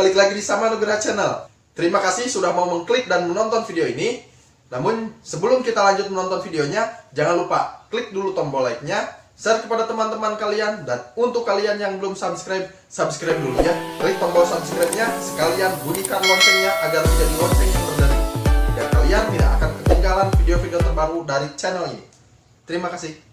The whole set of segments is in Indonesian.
balik lagi di Sama Nugraha Channel. Terima kasih sudah mau mengklik dan menonton video ini. Namun sebelum kita lanjut menonton videonya, jangan lupa klik dulu tombol like-nya, share kepada teman-teman kalian, dan untuk kalian yang belum subscribe, subscribe dulu ya. Klik tombol subscribe-nya, sekalian bunyikan loncengnya agar menjadi lonceng yang berderi, dan kalian tidak akan ketinggalan video-video terbaru dari channel ini. Terima kasih.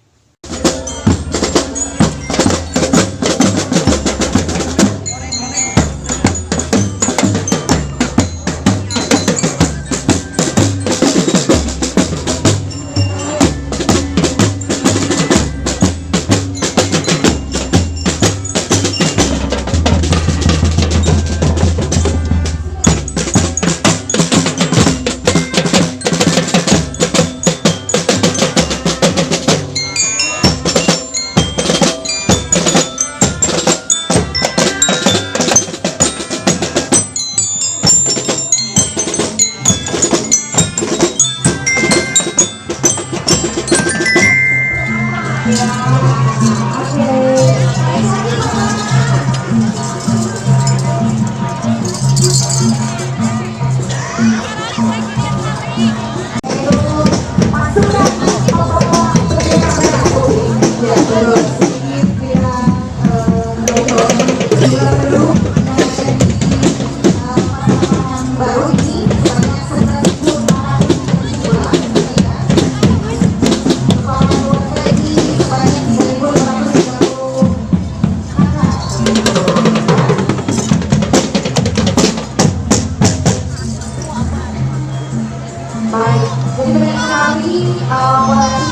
Baik, jadi banyak sekali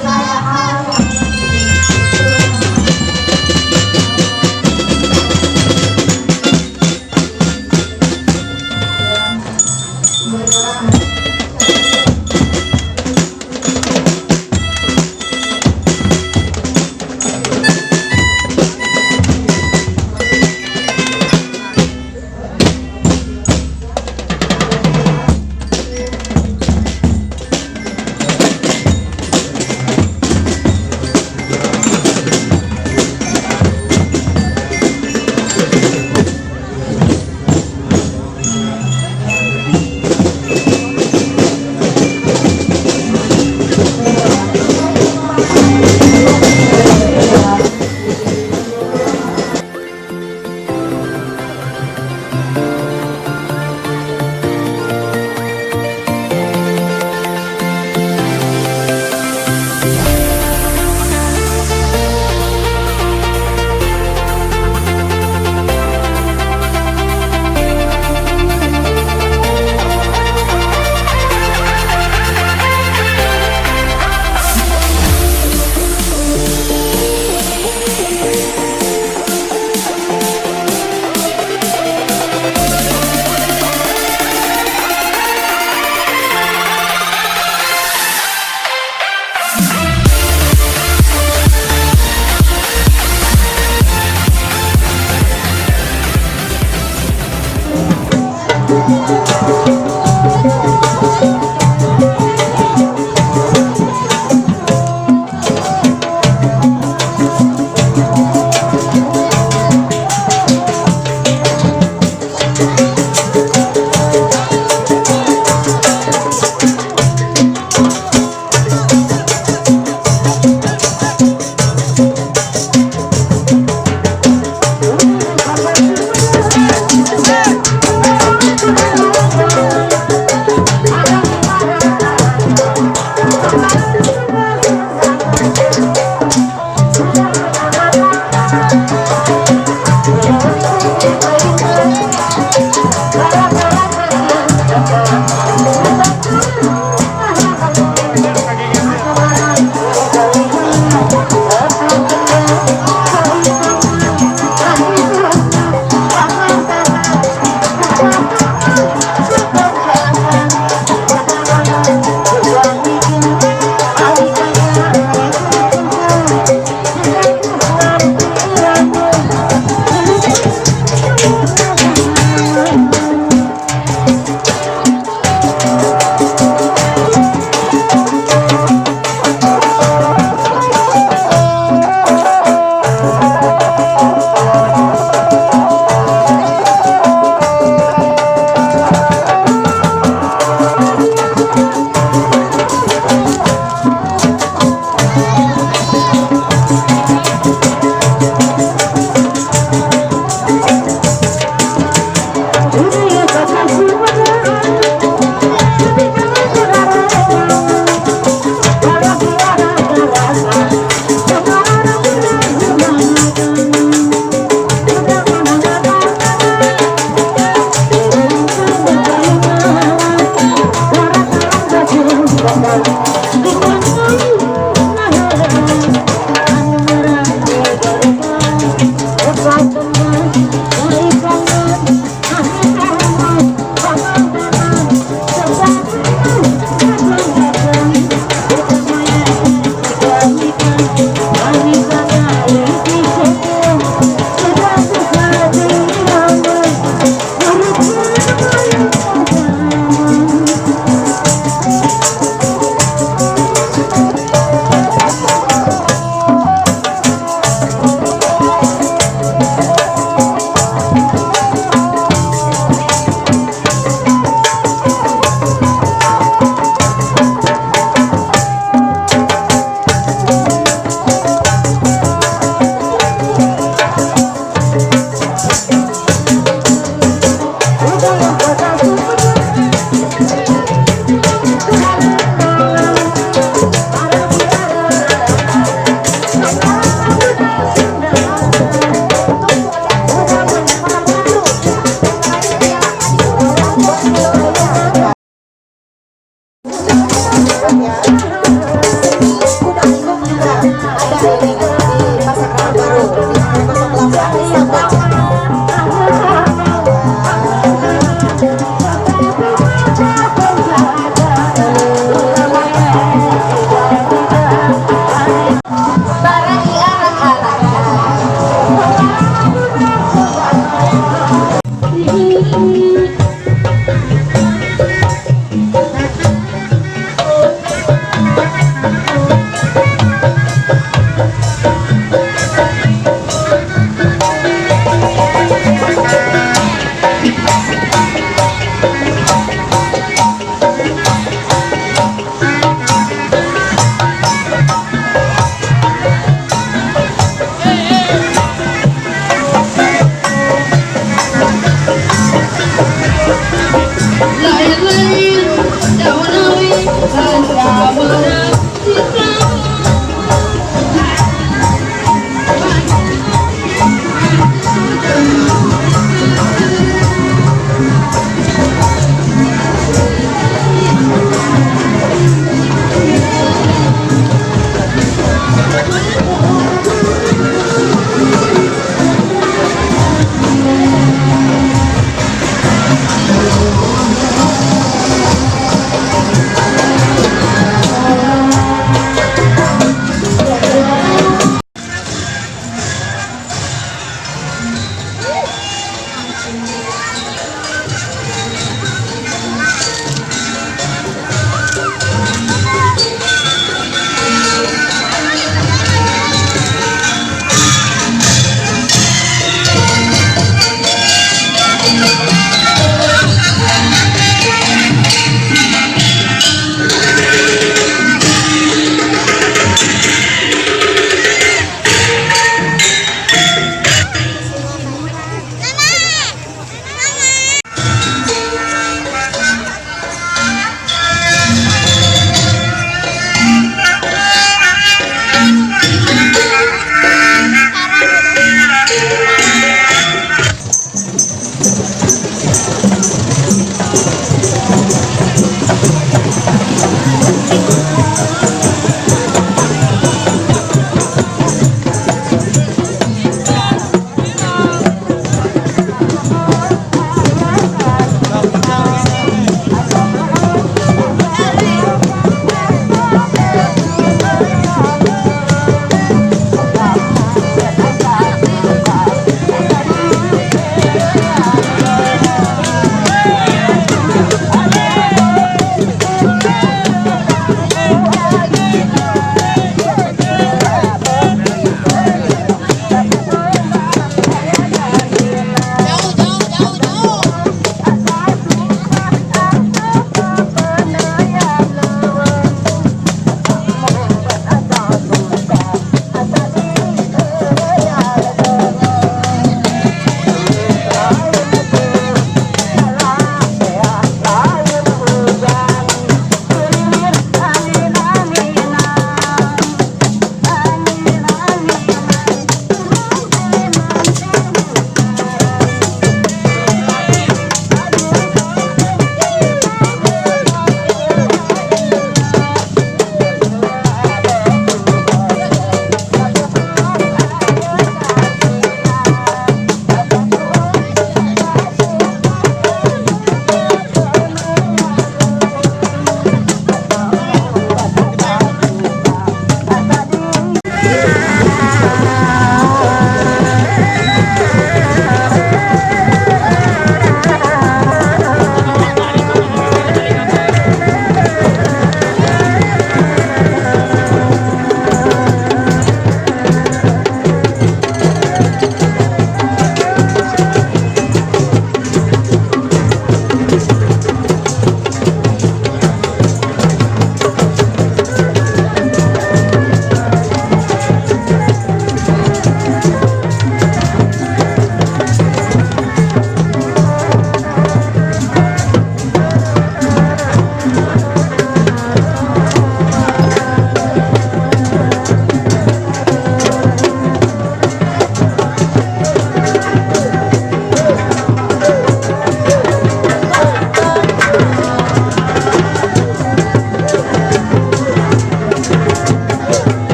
perayaan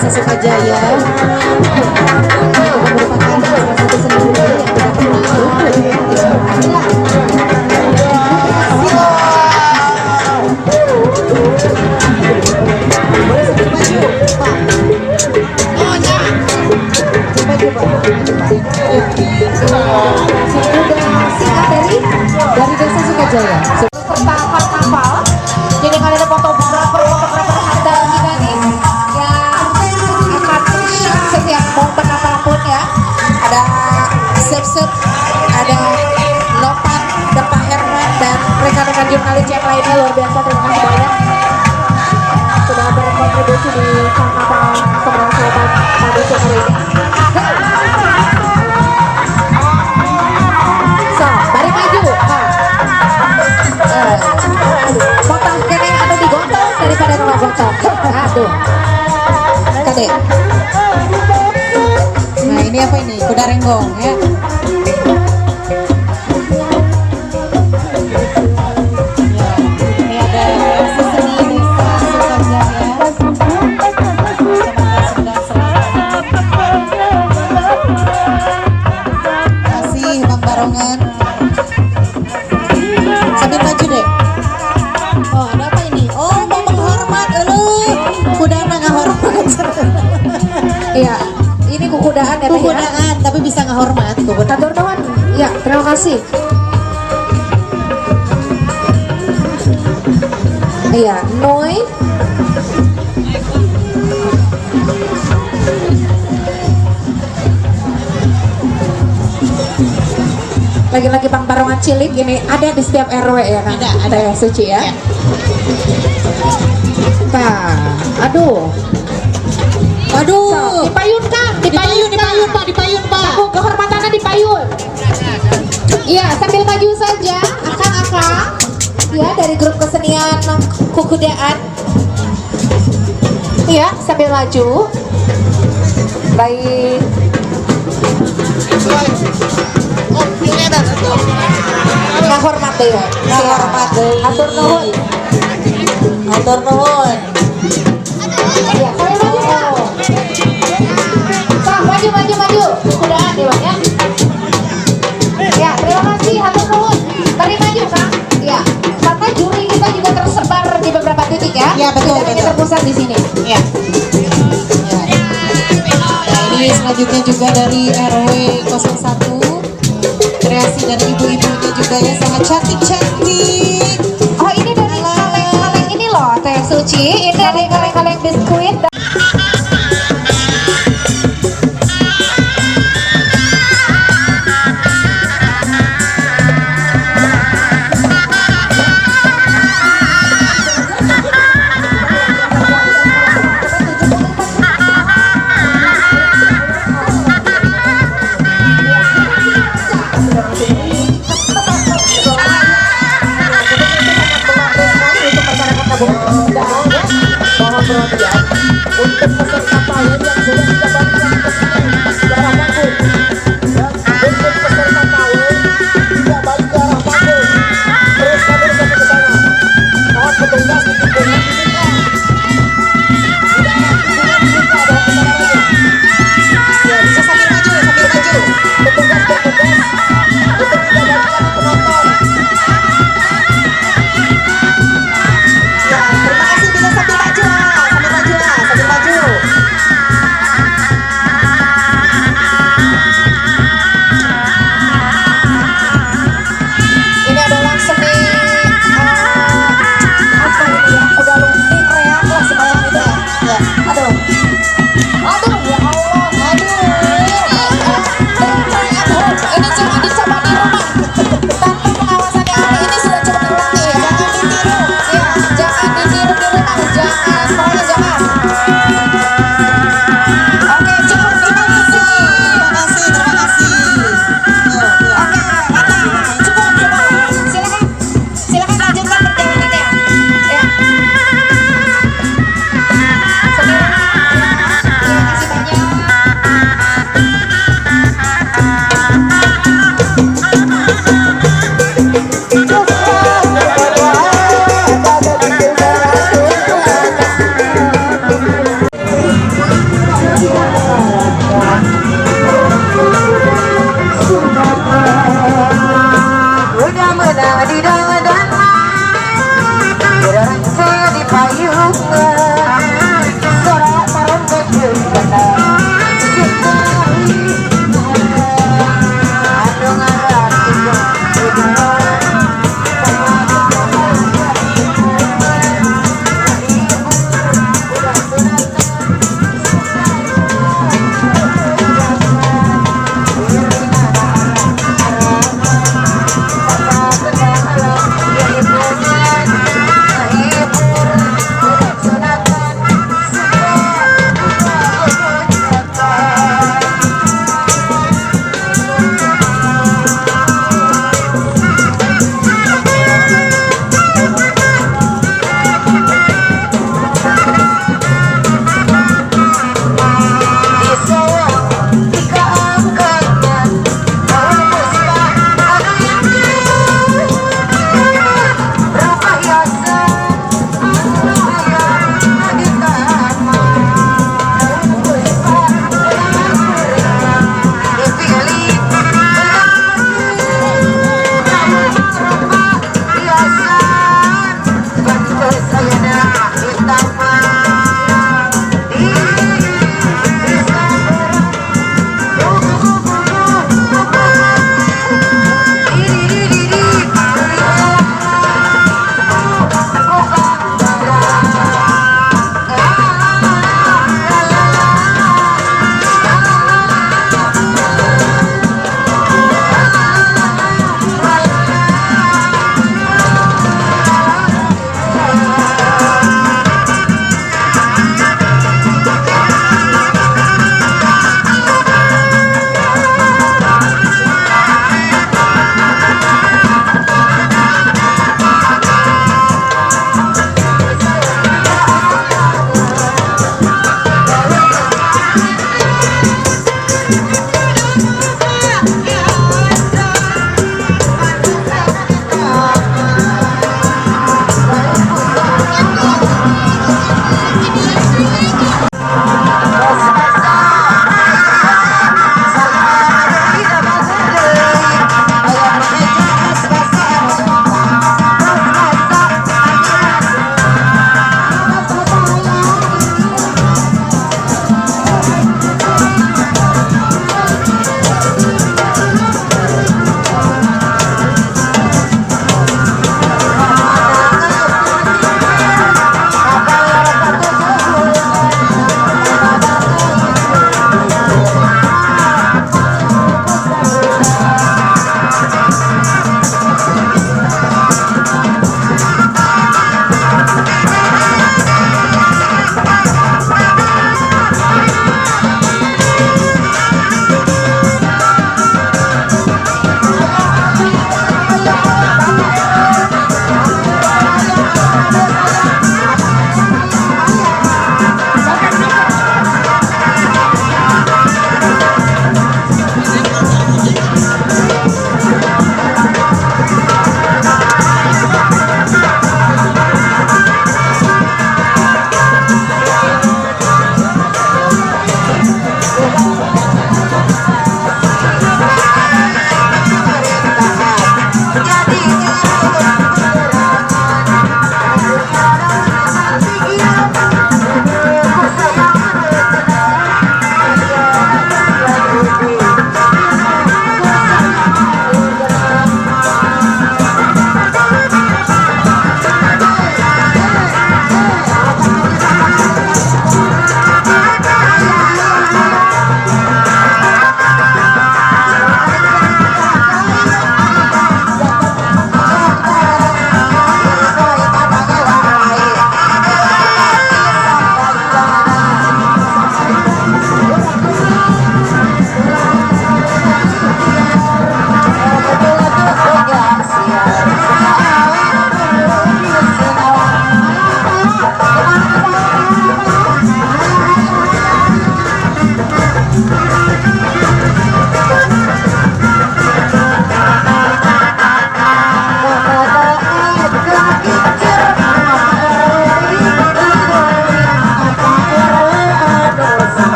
Desa Sukajaya. Itu merupakan salah satu seni budaya yang tidak pernah luput di Semarang. Boleh sebut maju, Pak. Maju, Pak. Ya. Singkat dari Desa Sukajaya. serta kapal. Jadi kalau ada fotografer handal kita nih yang akan shoot setiap momen apapun ya. Ada sep-sep, ada Lopan, ada Pak Herman dan rekan-rekan jurnalis yang lainnya. Luar biasa, terima kasih banyak sudah berkontribusi di Karnaval Semarang Selatan pada sore hari ini. So, balik maju, Pak. Potong kene atau digotong daripada nggak gotong. Aduh, kadek. Nah ini apa ini? Kuda renggong ya. Ini ada seni Desa Sukajaya, Kecamatan Sumedang Selatan. Masih Bang Barongan. Sambil maju deh. Oh ada apa ini? Oh mau menghormat, kuda nggak hormat. Iya, ini kukudaan ya Teh, ya. Kukudaan tapi bisa nggak hormat. Atur nuhun. Ya, terima kasih. Iya, Noi. Lagi-lagi Bang Barongan cilik ini ada di setiap RW ya kan? Ada. Teh Suci ya. Ya. Nah, aduh. Aduh, Dipayun Kang, dipayun Pak, dipayun Pak. Aku kehormatannya dipayun. Iya, sambil maju saja, akang-akang. Ya, dari grup kesenian kukudaan. Iya, sambil maju. Baik. Ngahormat deh ya. Ngahormat deh. Atur nuhun. Atur nuhun. Iya, sambil maju Kang. Kang, maju. Kukudaan ya Bang ya. Ya, terima kasih, hatur nuhun. Mari maju Kang. Ya, karena juri kita juga tersebar di beberapa titik ya. Ya, betul, Tidak hanya betul. terpusat di sini. Ya. Nah ini selanjutnya juga dari RW 01. Kreasi dari ibu-ibunya juga ya, sangat cantik-cantik. Oh, ini dari kaleng-kaleng ini loh, Teh Suci. Ini dari kaleng-kaleng biskuit. Mohon perhatian.